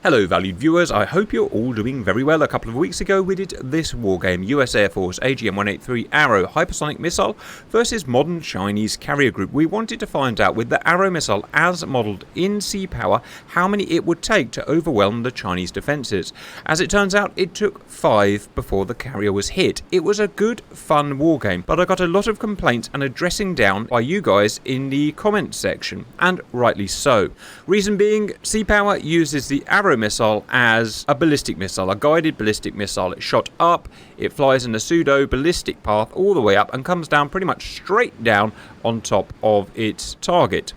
Hello valued viewers, I hope you're all doing very well. A couple of weeks ago we did this wargame, US Air Force AGM-183 Arrow Hypersonic Missile versus modern Chinese carrier group. We wanted to find out with the Arrow missile as modelled in sea power how many it would take to overwhelm the Chinese defences. As it turns out it took 5 before the carrier was hit. It was a good fun wargame, but I got a lot of complaints and a dressing down by you guys in the comments section, and rightly so. Reason being, sea power uses the Arrow missile as a ballistic missile, a guided ballistic missile. It shot up, it flies in a pseudo ballistic path all the way up and comes down pretty much straight down on top of its target.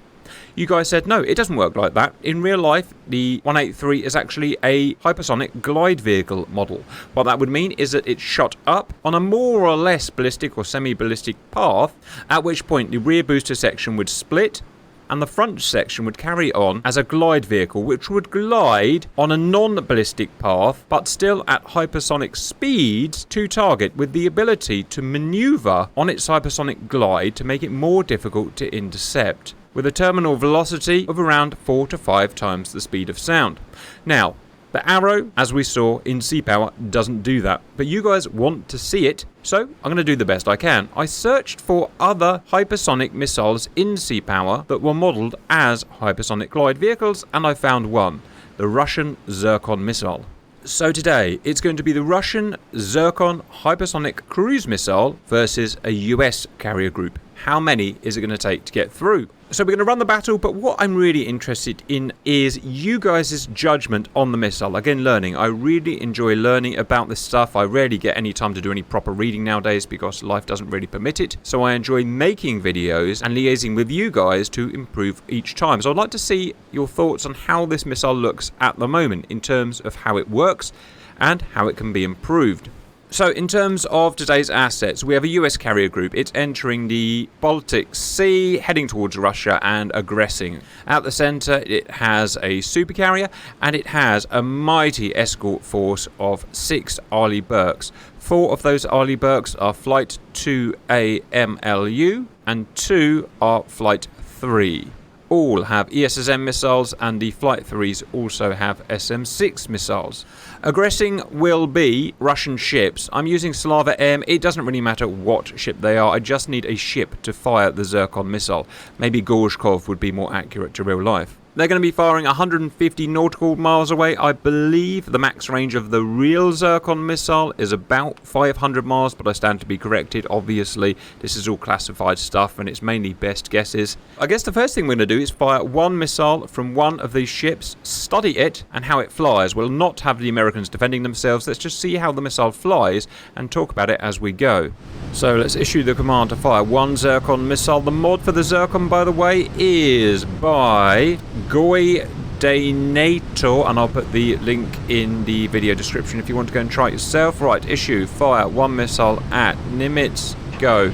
You guys said no, it doesn't work like that. In real life, the 183 is actually a hypersonic glide vehicle model. What that would mean is that it's shot up on a more or less ballistic or semi-ballistic path, at which point the rear booster section would split and the front section would carry on as a glide vehicle, which would glide on a non-ballistic path but still at hypersonic speeds to target, with the ability to maneuver on its hypersonic glide to make it more difficult to intercept, with a terminal velocity of around 4 to 5 times the speed of sound. Now, the Arrow, as we saw in sea power, doesn't do that, but you guys want to see it, so I'm going to do the best I can. I searched for other hypersonic missiles in sea power that were modelled as hypersonic glide vehicles, and I found one, the Russian Zircon missile. So today, it's going to be the Russian Zircon Hypersonic cruise missile versus a US carrier group. How many is it going to take to get through? So we're going to run the battle, but what I'm really interested in is you guys' judgment on the missile. Again, learning. I really enjoy learning about this stuff. I rarely get any time to do any proper reading nowadays because life doesn't really permit it. So I enjoy making videos and liaising with you guys to improve each time. So I'd like to see your thoughts on how this missile looks at the moment in terms of how it works and how it can be improved. So in terms of today's assets, we have a US carrier group. It's entering the Baltic Sea, heading towards Russia and aggressing. At the centre, it has a supercarrier and it has a mighty escort force of 6 Arleigh Burkes. 4 of those Arleigh Burkes are Flight 2A MLU and 2 are Flight 3. All have ESSM missiles, and the Flight 3s also have SM-6 missiles. Aggressing will be Russian ships. I'm using Slava M. It doesn't really matter what ship they are. I just need a ship to fire the Zircon missile. Maybe Gorshkov would be more accurate to real life. They're going to be firing 150 nautical miles away. I believe the max range of the real Zircon missile is about 500 miles, but I stand to be corrected. Obviously, this is all classified stuff and it's mainly best guesses. I guess the first thing we're going to do is fire one missile from one of these ships, study it and how it flies. We'll not have the Americans defending themselves. Let's just see how the missile flies and talk about it as we go. So let's issue the command to fire one Zircon missile. The mod for the Zircon, by the way, is by Goy Danator, and I'll put the link in the video description if you want to go and try it yourself. Right, issue, fire one missile at Nimitz, go.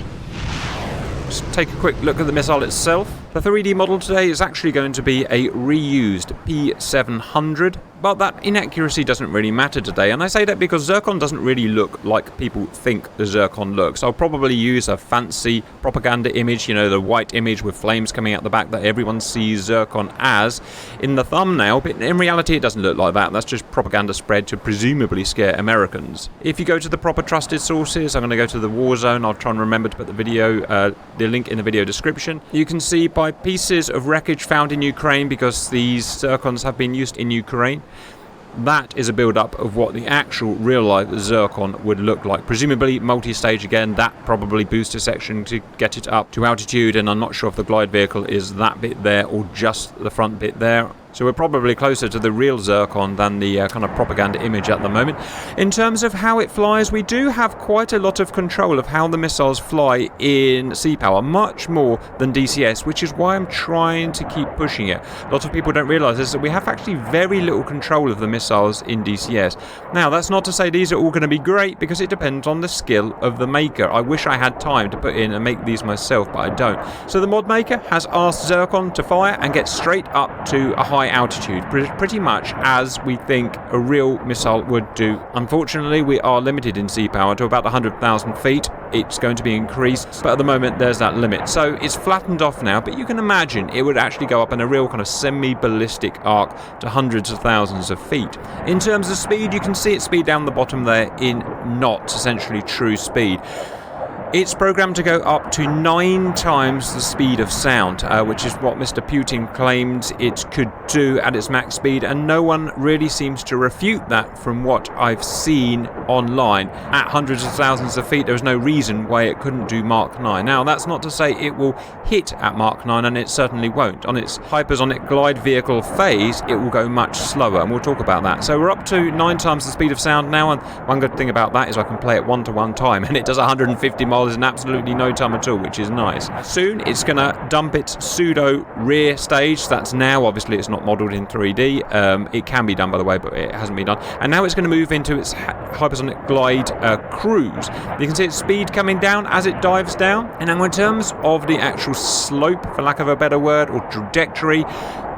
Just take a quick look at the missile itself. The 3D model today is actually going to be a reused P700, but that inaccuracy doesn't really matter today, and I say that because Zircon doesn't really look like people think the Zircon looks. I'll probably use a fancy propaganda image, you know, the white image with flames coming out the back that everyone sees Zircon as in the thumbnail, but in reality it doesn't look like that. That's just propaganda spread to presumably scare Americans. If you go to the proper trusted sources, I'm going to go to the Warzone. I'll try and remember to put the link in the video description. You can see by pieces of wreckage found in Ukraine, because these Zircons have been used in Ukraine, that is a build-up of what the actual real-life Zircon would look like. Presumably multi-stage again, that probably booster section to get it up to altitude, and I'm not sure if the glide vehicle is that bit there or just the front bit there. So we're probably closer to the real Zircon than the kind of propaganda image at the moment. In terms of how it flies, we do have quite a lot of control of how the missiles fly in sea power, much more than DCS, which is why I'm trying to keep pushing it. A lot of people don't realise is that we have actually very little control of the missiles in DCS. Now, that's not to say these are all going to be great, because it depends on the skill of the maker. I wish I had time to put in and make these myself, but I don't. So the mod maker has asked Zircon to fire and get straight up to a high high altitude, pretty much as we think a real missile would do. Unfortunately, we are limited in sea power to about 100,000 feet. It's going to be increased, but at the moment there's that limit. So it's flattened off now, but you can imagine it would actually go up in a real kind of semi-ballistic arc to hundreds of thousands of feet. In terms of speed, you can see its speed down the bottom there in knots, essentially true speed. It's programmed to go up to 9 times the speed of sound, which is what Mr. Putin claimed it could do at its max speed, and no one really seems to refute that from what I've seen online. At hundreds of thousands of feet, there's no reason why it couldn't do Mach 9. Now, that's not to say it will hit at Mach 9, and it certainly won't. On its hypersonic glide vehicle phase, it will go much slower, and we'll talk about that. So we're up to 9 times the speed of sound now, and one good thing about that is I can play it 1-to-1 time, and it does 150 miles in absolutely no time at all, which is nice. Soon it's going to dump its pseudo rear stage. That's now, obviously it's not modelled in 3D. It can be done, by the way, but it hasn't been done. And now it's going to move into its hypersonic glide cruise. You can see its speed coming down as it dives down. And now in terms of the actual slope, for lack of a better word, or trajectory,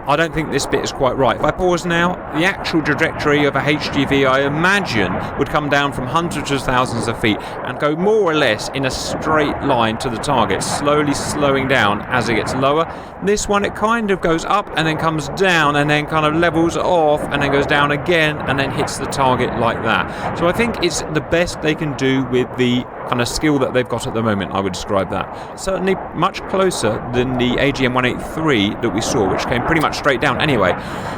I don't think this bit is quite right. If I pause now, the actual trajectory of a HGV, I imagine, would come down from hundreds of thousands of feet and go more or less in a straight line to the target, slowly slowing down as it gets lower. This one, it kind of goes up and then comes down and then kind of levels off and then goes down again and then hits the target like that. So I think it's the best they can do with the kind of skill that they've got at the moment, I would describe that. Certainly much closer than the AGM-183 that we saw, which came pretty much straight down anyway.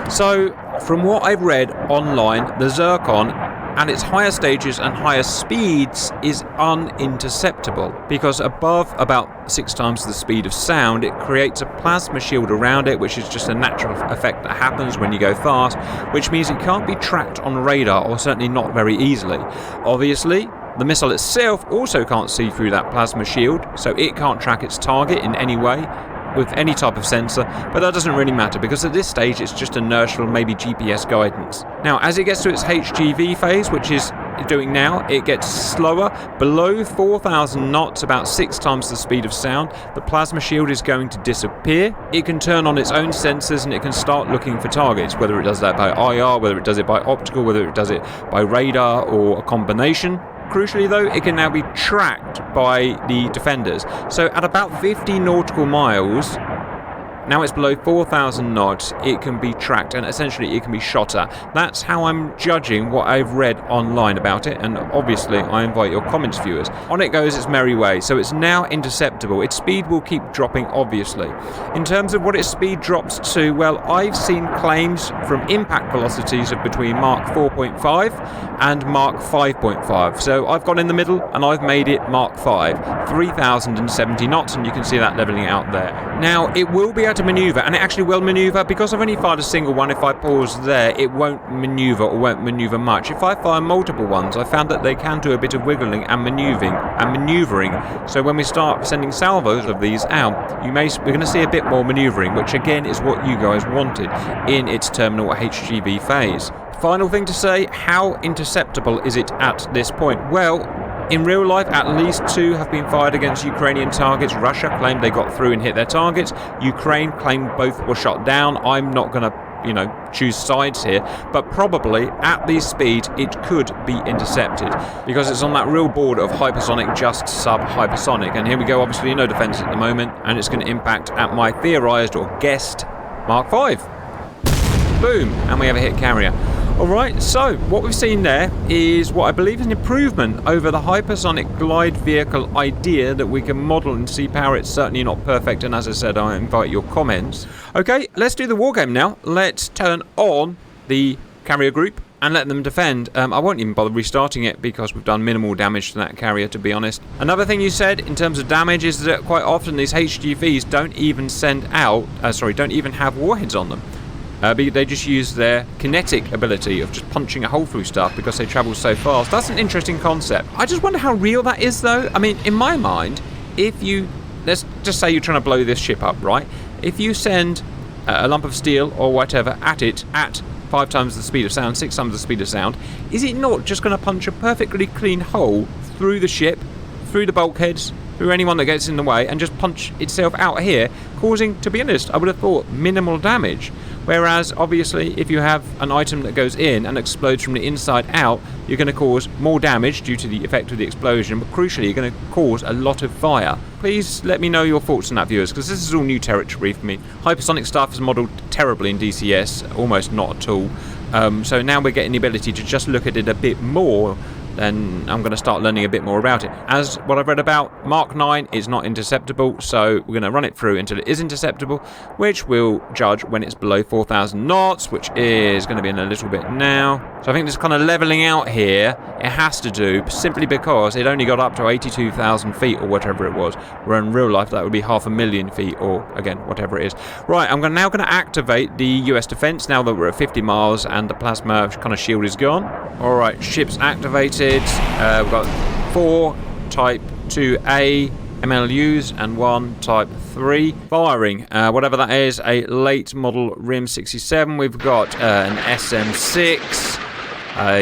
So from what I've read online, the Zircon and its higher stages and higher speeds is uninterceptable, because above about 6 times the speed of sound, it creates a plasma shield around it, which is just a natural effect that happens when you go fast, which means it can't be tracked on radar, or certainly not very easily. Obviously, the missile itself also can't see through that plasma shield, so it can't track its target in any way with any type of sensor, but that doesn't really matter because at this stage it's just inertial, maybe GPS guidance. Now, as it gets to its HGV phase, which is doing now, it gets slower, below 4,000 knots, about 6 times the speed of sound. The plasma shield is going to disappear. It can turn on its own sensors and it can start looking for targets, whether it does that by IR, whether it does it by optical, whether it does it by radar, or a combination. Crucially though, it can now be tracked by the defenders. So at about 50 nautical miles, now it's below 4,000 knots, it can be tracked and essentially it can be shot at. That's how I'm judging what I've read online about it, and obviously I invite your comments, viewers. On it goes its merry way, so it's now interceptable. Its speed will keep dropping, obviously. In terms of what its speed drops to, well, I've seen claims from impact velocities of between Mach 4.5 and Mach 5.5. So I've gone in the middle and I've made it Mach 5, 3,070 knots, and you can see that leveling out there. Now, it will be able to maneuver, and it actually will maneuver. Because I've only fired a single one, if I pause there, it won't maneuver, or won't maneuver much. If I fire multiple ones, I found that they can do a bit of wiggling and maneuvering. So when we start sending salvos of these out, we're going to see a bit more maneuvering, which again is what you guys wanted in its terminal HGV phase. Final thing to say, how interceptable is it at this point? Well, in real life, at least 2 have been fired against Ukrainian targets. Russia claimed they got through and hit their targets. Ukraine claimed both were shot down. I'm not going to, choose sides here, but probably at these speeds it could be intercepted because it's on that real border of hypersonic, just sub-hypersonic. And here we go, obviously no defense at the moment, and it's going to impact at my theorized or guessed Mark 5. Boom, and we have a hit carrier. Alright, so what we've seen there is what I believe is an improvement over the hypersonic glide vehicle idea that we can model in sea power. It's certainly not perfect, and as I said, I invite your comments. Okay, let's do the war game now. Let's turn on the carrier group and let them defend. I won't even bother restarting it because we've done minimal damage to that carrier, to be honest. Another thing you said in terms of damage is that quite often these HGVs don't even don't even have warheads on them. They just use their kinetic ability of just punching a hole through stuff because they travel so fast. That's an interesting concept. I just wonder how real that is, though. I mean, in my mind, let's just say you're trying to blow this ship up, right? If you send a lump of steel or whatever at it at 5 times the speed of sound, 6 times the speed of sound, is it not just going to punch a perfectly clean hole through the ship, through the bulkheads, through anyone that gets in the way, and just punch itself out here, causing, to be honest, I would have thought minimal damage? Whereas, obviously, if you have an item that goes in and explodes from the inside out, you're going to cause more damage due to the effect of the explosion, but crucially, you're going to cause a lot of fire. Please let me know your thoughts on that, viewers, because this is all new territory for me. Hypersonic stuff is modelled terribly in DCS, almost not at all. So now we're getting the ability to just look at it a bit more, then I'm going to start learning a bit more about it. As what I've read about, Mark 9 is not interceptable, so we're going to run it through until it is interceptable, which we'll judge when it's below 4,000 knots, which is going to be in a little bit now. So I think this kind of levelling out here, it has to do, simply because it only got up to 82,000 feet or whatever it was, where in real life that would be 500,000 feet, or again, whatever it is. Right, I'm now going to activate the US defense now that we're at 50 miles and the plasma kind of shield is gone. Alright, ships activated. We've got 4 Type 2A MLUs and 1 Type 3 firing. Whatever that is, a late model RIM 67. We've got an SM6.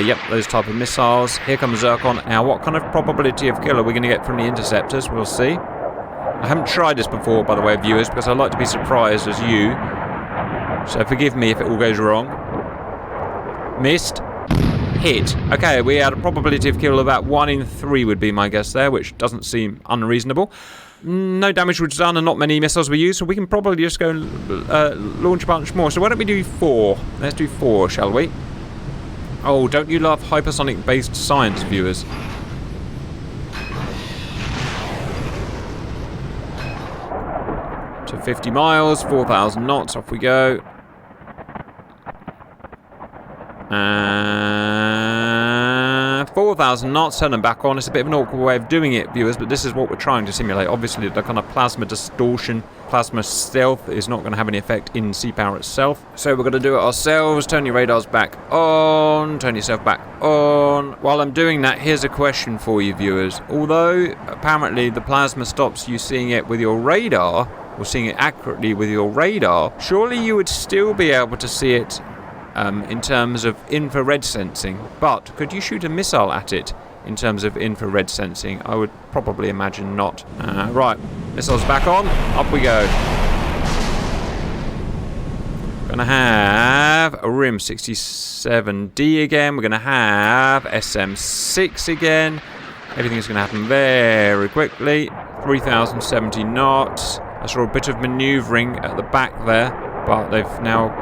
Yep, those type of missiles. Here comes Zircon. Now, what kind of probability of kill are we going to get from the interceptors? We'll see. I haven't tried this before, by the way, viewers, because I like to be surprised as you. So forgive me if it all goes wrong. Missed. Hit. Okay, we had a probability of kill of about 1 in 3 would be my guess there, which doesn't seem unreasonable. No damage was done and not many missiles were used, so we can probably just go and launch a bunch more. So why don't we do 4? Let's do 4, shall we? Oh, don't you love hypersonic-based science, viewers? So 50 miles, 4,000 knots, off we go. 4,000 knots, turn them back on. It's a bit of an awkward way of doing it, viewers, but this is what we're trying to simulate. Obviously, the kind of plasma distortion, plasma stealth is not going to have any effect in sea power itself. So we're going to do it ourselves. Turn your radars back on. Turn yourself back on. While I'm doing that, here's a question for you, viewers. Although, apparently, the plasma stops you seeing it with your radar, or seeing it accurately with your radar, surely you would still be able to see it in terms of infrared sensing, but could you shoot a missile at it in terms of infrared sensing? I would probably imagine not. Right, missiles back on, up we go. Gonna have a RIM 67D again, we're gonna have SM6 again. Everything's gonna happen very quickly. 3,070 knots. I saw a bit of manoeuvring at the back there, but they've now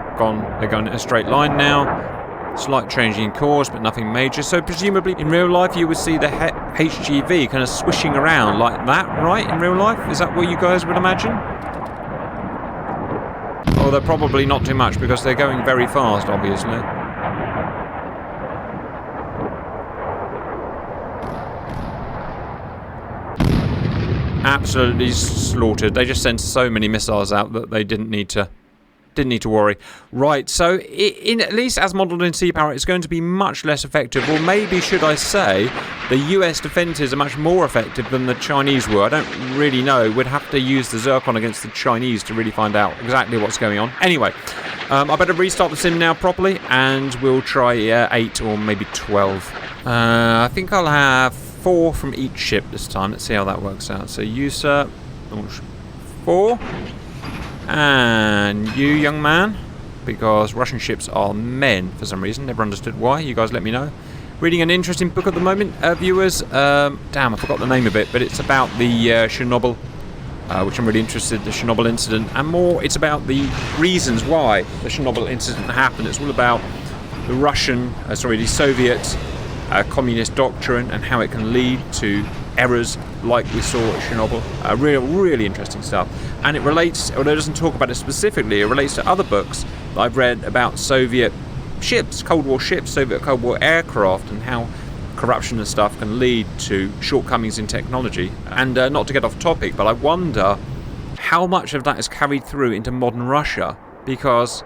they're going in a straight line now. Slight change in course, but nothing major. So presumably in real life you would see the HGV kind of swishing around like that, right? In real life? Is that what you guys would imagine? Oh, they're probably not too much because they're going very fast, obviously. Absolutely slaughtered. They just sent so many missiles out that they didn't need to worry. Right, so in at least as modelled in sea power, it's going to be much less effective, or maybe should I say the US defences are much more effective than the Chinese were. I don't really know. We'd have to use the Zircon against the Chinese to really find out exactly what's going on. Anyway, I better restart the sim now properly, and we'll try 8 or maybe 12. I think I'll have 4 from each ship this time. Let's see how that works out. So you, sir, launch 4. And you, young man, because Russian ships are men for some reason. Never understood why. You guys let me know. Reading an interesting book at the moment, viewers. Damn, I forgot the name of it, but it's about the Chernobyl, which I'm really interested in, the Chernobyl incident, and more, it's about the reasons why the Chernobyl incident happened. It's all about the Soviet communist doctrine and how it can lead to errors like we saw at Chernobyl. Really interesting stuff. And it relates, although it doesn't talk about it specifically, it relates to other books that I've read about Soviet ships, Cold War ships, Soviet Cold War aircraft, and how corruption and stuff can lead to shortcomings in technology. And not to get off topic, but I wonder how much of that is carried through into modern Russia, because,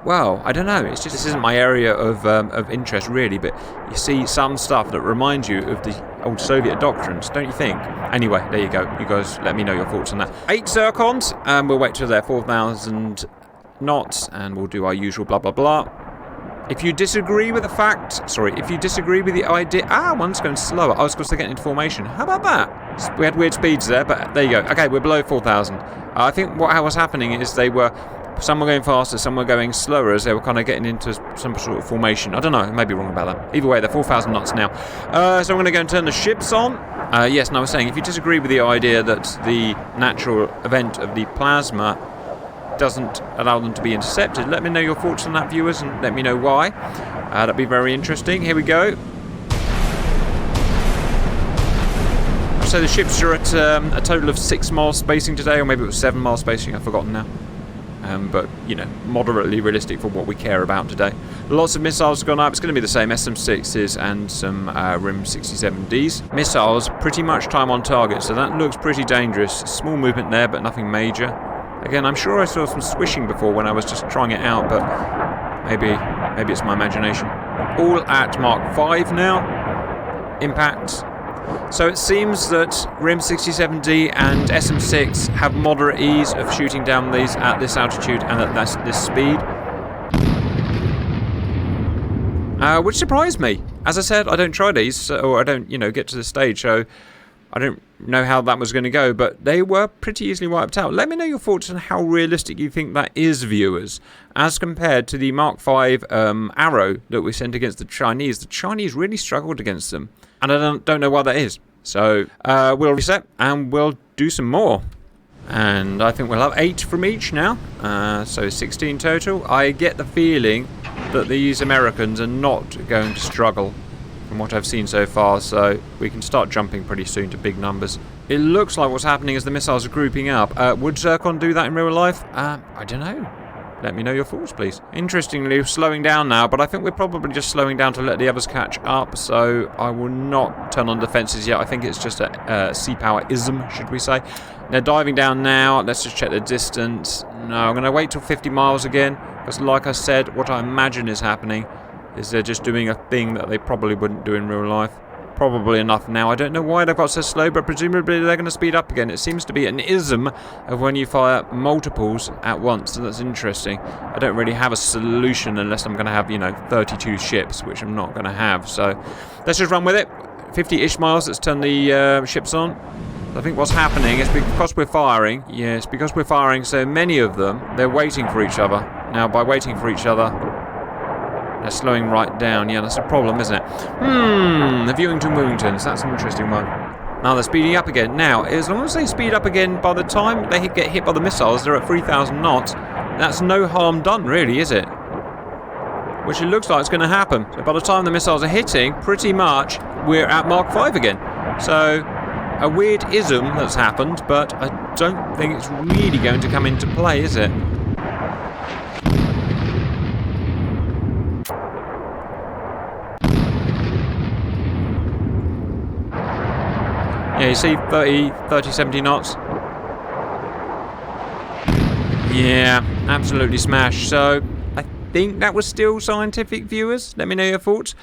well, I don't know. It's just, this isn't my area of interest really, but you see some stuff that reminds you of the old Soviet doctrines, don't you think? Anyway, there you go. You guys let me know your thoughts on that. 8 Zircons, and we'll wait till they're 4,000 knots, and we'll do our usual blah blah blah. If you disagree with the if you disagree with the idea... one's going slower. I was supposed to get into formation. How about that? We had weird speeds there, but there you go. Okay, we're below 4,000. I think what was happening is they were Some were going faster, some were going slower as they were kind of getting into some sort of formation. I don't know, I may be wrong about that. Either way, they're 4,000 knots now. So I'm going to go and turn the ships on. Yes, and I was saying, if you disagree with the idea that the natural event of the plasma doesn't allow them to be intercepted, let me know your thoughts on that, viewers, and let me know why. That'd be very interesting. Here we go. So the ships are at a total of 6 miles spacing today, or maybe it was 7 miles spacing, I've forgotten now. But, you know, moderately realistic for what we care about today. Lots of missiles have gone up. It's going to be the same SM-6s and some RIM-67Ds. Missiles, pretty much time on target, so that looks pretty dangerous. Small movement there, but nothing major. Again, I'm sure I saw some swishing before when I was just trying it out, but maybe it's my imagination. All at Mark 5 now. Impact. So it seems that RIM-67D and SM-6 have moderate ease of shooting down these at this altitude and at this speed. Which surprised me. As I said, I don't try these, or I don't, get to the stage, so I don't know how that was going to go, but they were pretty easily wiped out. Let me know your thoughts on how realistic you think that is, viewers, as compared to the Mark V Arrow that we sent against the Chinese. The Chinese really struggled against them, and I don't know why that is. So we'll reset, and we'll do some more. And I think we'll have 8 from each now, so 16 total. I get the feeling that these Americans are not going to struggle from what I've seen so far, so we can start jumping pretty soon to big numbers. It looks like what's happening is the missiles are grouping up. Would Zircon do that in real life? I don't know. Let me know your thoughts, please. Interestingly, we're slowing down now, but I think we're probably just slowing down to let the others catch up, so I will not turn on defences yet. I think it's just a sea power-ism, should we say. They're diving down now. Let's just check the distance. No, I'm going to wait till 50 miles again, because like I said, what I imagine is happening is they're just doing a thing that they probably wouldn't do in real life. Probably enough now. I don't know why they've got so slow, but presumably they're going to speed up again. It seems to be an ism of when you fire multiples at once, so that's interesting. I don't really have a solution unless I'm going to have, 32 ships, which I'm not going to have. So let's just run with it. 50-ish miles, let's turn the ships on. I think what's happening is because we're firing, yes, because we're firing so many of them, they're waiting for each other. Now, by waiting for each other, they're slowing right down. Yeah, that's a problem, isn't it? The viewing to Moongtons. That's an interesting one. Now they're speeding up again. Now, as long as they speed up again, by the time they get hit by the missiles, they're at 3,000 knots. That's no harm done, really, is it? Which it looks like it's going to happen. So by the time the missiles are hitting, pretty much, we're at Mark V again. So, a weird ism that's happened, but I don't think it's really going to come into play, is it? Yeah, you see 30, 70 knots. Yeah, absolutely smashed. So, I think that was still scientific, viewers. Let me know your thoughts.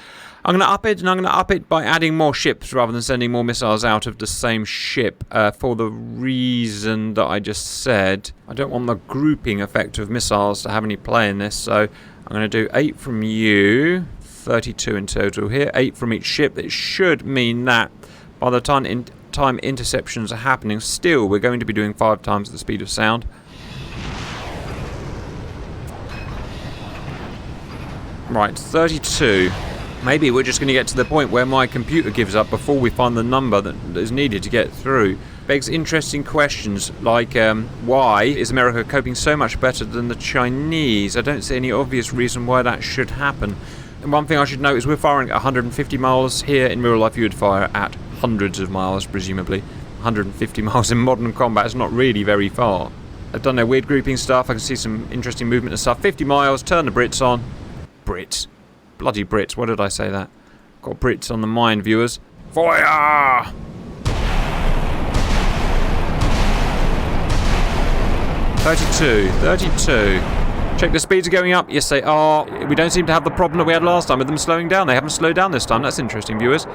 I'm going to up it, and I'm going to up it by adding more ships rather than sending more missiles out of the same ship for the reason that I just said. I don't want the grouping effect of missiles to have any play in this, so I'm going to do 8 from you, 32 in total here, 8 from each ship. It should mean that by the time interceptions are happening, still we're going to be doing 5 times the speed of sound. Right, 32. Maybe we're just going to get to the point where my computer gives up before we find the number that is needed to get through. Begs interesting questions like why is America coping so much better than the Chinese? I don't see any obvious reason why that should happen. And one thing I should note is we're firing at 150 miles here. In real life you would fire at hundreds of miles, presumably. 150 miles in modern combat is not really very far. I've done their weird grouping stuff. I can see some interesting movement and stuff. 50 miles, turn the Brits on. Brits. Bloody Brits, what did I say that? Got Brits on the mind, viewers. Fire! $32. Check the speeds are going up. Yes, they are. We don't seem to have the problem that we had last time with them slowing down. They haven't slowed down this time. That's interesting, viewers.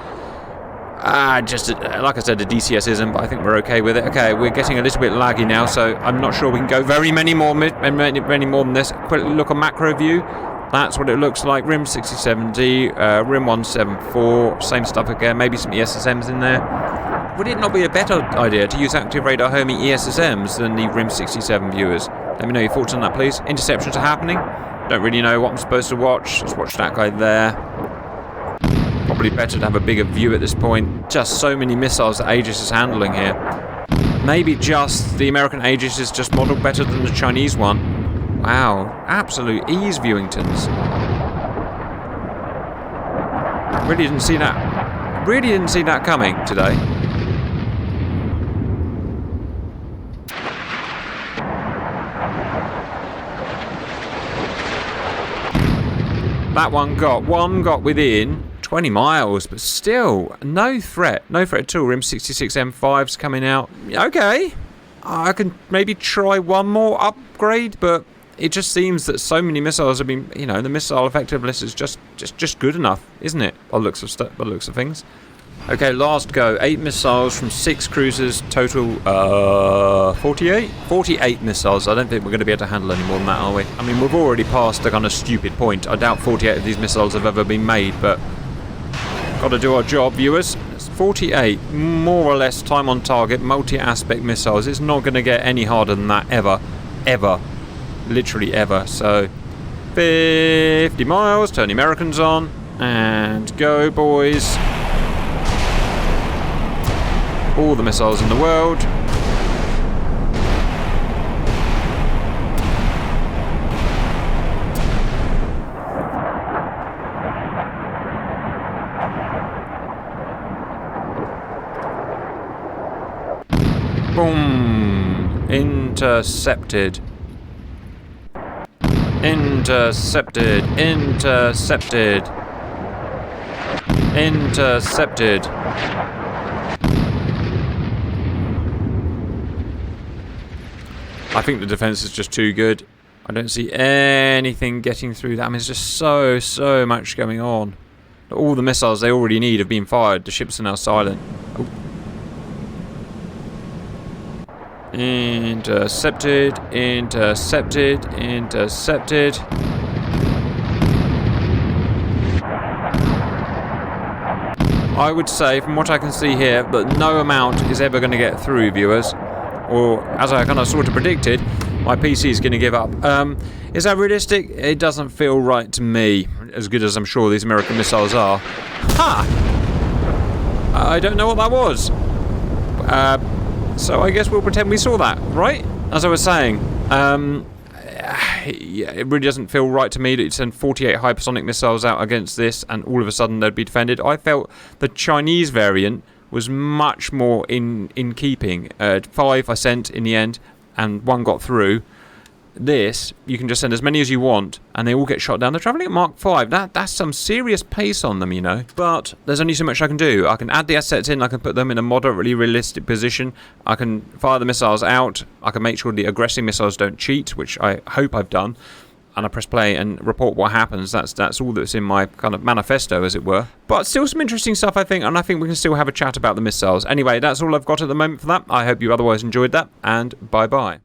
Just, like I said, a DCS isn't, but I think we're okay with it. Okay, we're getting a little bit laggy now, so I'm not sure we can go many more than this. Quick look on macro view. That's what it looks like. RIM-67D, RIM-174, same stuff again. Maybe some ESSMs in there. Would it not be a better idea to use active radar homing ESSMs than the RIM-67 viewers? Let me know your thoughts on that, please. Interceptions are happening. Don't really know what I'm supposed to watch. Let's watch that guy there. Probably better to have a bigger view at this point. Just so many missiles that Aegis is handling here. Maybe just the American Aegis is just modelled better than the Chinese one. Wow, absolute ease, Viewingtons. Really didn't see that. Really didn't see that coming today. That one got within 20 miles, but still, no threat at all. RIM-66 M5's coming out. Okay, I can maybe try one more upgrade, but it just seems that so many missiles have been, you know, the missile effectiveness is just good enough, isn't it? By the looks of things. Okay, last go. 8 missiles from 6 cruisers, total 48? 48 missiles. I don't think we're going to be able to handle any more than that, are we? I mean, we've already passed the kind of stupid point. I doubt 48 of these missiles have ever been made, but got to do our job, viewers. It's 48, more or less time on target, multi-aspect missiles. It's not going to get any harder than that, ever. Ever. Literally ever. So, 50 miles, turn the Americans on, and go, boys. All the missiles in the world. Boom. Intercepted. Intercepted. Intercepted. Intercepted. I think the defense is just too good. I don't see anything getting through that. I mean, there's just so much going on. All the missiles they already need have been fired. The ships are now silent. Oh. Intercepted. Intercepted. Intercepted. I would say, from what I can see here, that no amount is ever going to get through, viewers. Or, as I kind of sort of predicted, my PC is going to give up. Is that realistic? It doesn't feel right to me, as good as I'm sure these American missiles are. Ha! I don't know what that was. So I guess we'll pretend we saw that, right? As I was saying, yeah, it really doesn't feel right to me that you send 48 hypersonic missiles out against this and all of a sudden they'd be defended. I felt the Chinese variant was much more in keeping. 5 I sent in the end, and 1 got through. This, you can just send as many as you want, and they all get shot down. They're travelling at Mark 5. That's some serious pace on them, you know. But there's only so much I can do. I can add the assets in, I can put them in a moderately realistic position. I can fire the missiles out. I can make sure the aggressing missiles don't cheat, which I hope I've done. And I press play and report what happens. That's all that's in my kind of manifesto, as it were. But still some interesting stuff, I think, and I think we can still have a chat about the missiles. Anyway, that's all I've got at the moment for that. I hope you otherwise enjoyed that, and bye-bye.